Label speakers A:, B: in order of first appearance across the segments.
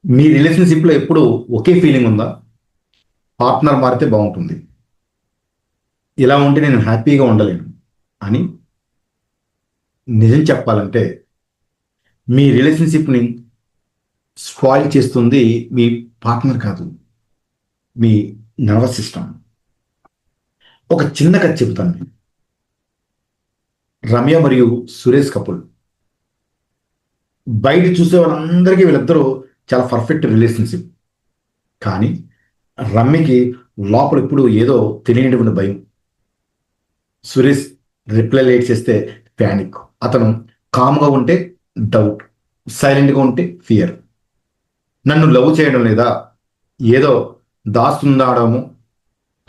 A: మీ రిలేషన్షిప్లో ఎప్పుడు ఒకే ఫీలింగ్ ఉందా? పార్ట్నర్ మారితే బాగుంటుంది, ఇలా ఉంటే నేను హ్యాపీగా ఉండలేను అని. నిజం చెప్పాలంటే మీ రిలేషన్షిప్ని స్పాయిల్ చేస్తుంది మీ పార్ట్నర్ కాదు, మీ నర్వస్ సిస్టమ్. ఒక చిన్న కథ చెబుతాను నేను. రమ్య మరియు సురేష్ కపుల్. బయట చూసే వాళ్ళందరికీ వీళ్ళిద్దరూ చాలా పర్ఫెక్ట్ రిలేషన్షిప్. కానీ రమ్యకి లోపల ఇప్పుడు ఏదో తెలియనిటువంటి భయం. సురేష్ రిప్లై లేట్ చేస్తే ప్యానిక్. అతను కామ్గా ఉంటే డౌట్, సైలెంట్గా ఉంటే ఫియర్. నన్ను లవ్ చేయడం లేదా, ఏదో దాస్తుందాడము.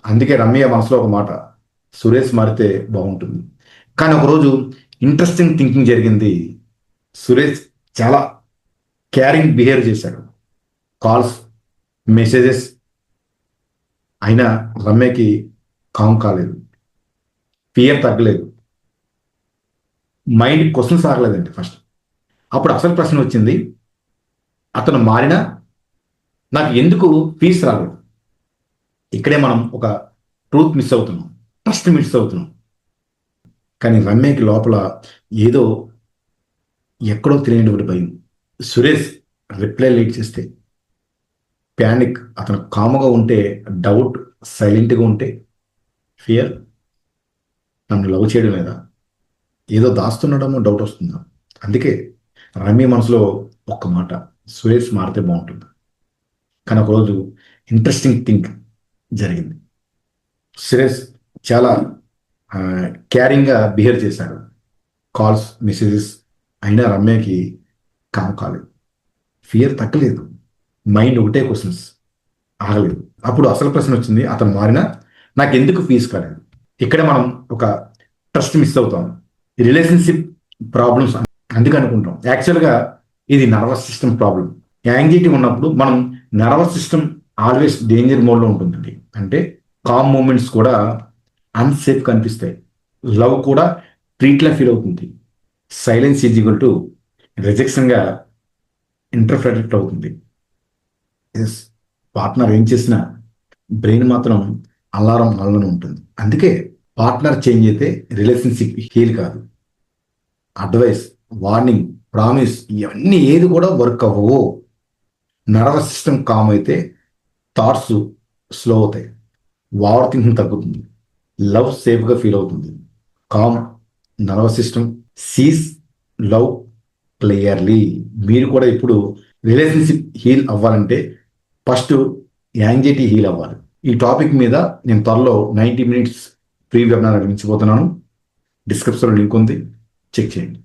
A: అందుకే రమ్య మనసులో ఒక మాట, సురేష్ మారితే బాగుంటుంది. కానీ ఒకరోజు ఇంట్రెస్టింగ్ థింకింగ్ జరిగింది. సురేష్ చాలా కేరింగ్ బిహేవ్ చేశాడు. కాల్స్, మెసేజెస్ అయినా రమ్యకి కామ్ కాలేదు, ఫియర్ తగ్గలేదు, మైండ్ క్వశ్చన్స్ ఆగలేదండి ఫస్ట్. అప్పుడు అసలు ప్రశ్న వచ్చింది, అతను మారినా నాకు ఎందుకు పీస్ రాలేదు? ఇక్కడే మనం ఒక ట్రూత్ మిస్ అవుతున్నాం, ట్రస్ట్ మిస్ అవుతున్నాం. కానీ రమ్యకి లోపల ఏదో ఎక్కడో తెలియనటువంటి భయం. సురేష్ రిప్లై లేట్ చేస్తే ప్యానిక్, అతను కామ్గా ఉంటే డౌట్, సైలెంట్గా ఉంటే ఫియర్. నన్ను లవ్ చేయడం లేదా, ఏదో దాస్తున్నాడమో డౌట్ వస్తుందా? అందుకే రమ్య మనసులో ఒక్క మాట, సురేష్ మారితే బాగుంటుంది. కానీ ఒకరోజు ఇంట్రెస్టింగ్ థింక్ జరిగింది. సురేష్ చాలా కేరింగ్గా బిహేవ్ చేశాడు. కాల్స్, మెసేజెస్ అయినా రమ్యకి కామ్ కాలేదు, ఫియర్ తగ్గలేదు, మైండ్ ఒకటే క్వశ్చన్స్ ఆగలేదు. అప్పుడు అసలు ప్రశ్న వచ్చింది, అతను మారినా నాకు ఎందుకు ఫీజు కాలేదు? ఇక్కడే మనం ఒక ట్రస్ట్ మిస్ అవుతాం. రిలేషన్షిప్ ప్రాబ్లమ్స్ అందుకు అనుకుంటాం, యాక్చువల్గా ఇది నర్వస్ సిస్టమ్ ప్రాబ్లం. యాంగ్జైటీ ఉన్నప్పుడు మనం నర్వస్ సిస్టమ్ ఆల్వేస్ డేంజర్ మోడ్లో ఉంటుందండి. అంటే కామ్ మూమెంట్స్ కూడా అన్సేఫ్ కనిపిస్తాయి, లవ్ కూడా ట్రీట్లా ఫీల్ అవుతుంది, సైలెన్స్ ఈజ్ ఈక్వల్ టు రిజెక్షన్గా ఇంటర్ప్రెట్ అవుతుంది. ఎస్, పార్ట్నర్ ఏం చేసినా బ్రెయిన్ మాత్రం అలారం అలానే ఉంటుంది. అందుకే పార్ట్నర్ చేంజ్ అయితే రిలేషన్షిప్ హీల్ కాదు. అడ్వైస్, వార్నింగ్, ప్రామిస్ ఇవన్నీ ఏది కూడా వర్క్ అవ్వవు. నర్వస్ సిస్టమ్ కామ్ అయితే థాట్స్ స్లో అవుతాయి, ఓవర్ థింకింగ్ తగ్గుతుంది, లవ్ సేఫ్గా ఫీల్ అవుతుంది. Calm nervous system sees love clearly. మీరు కూడా ఇప్పుడు రిలేషన్షిప్ హీల్ అవ్వాలంటే ఫస్ట్ యాంగ్జైటీ హీల్ అవ్వాలి. ఈ టాపిక్ మీద నేను త్వరలో 90 minutes ఫ్రీ వెబినార్ నిర్మించబోతున్నాను. డిస్క్రిప్షన్లో లింక్ ఉంది, చెక్ చేయండి.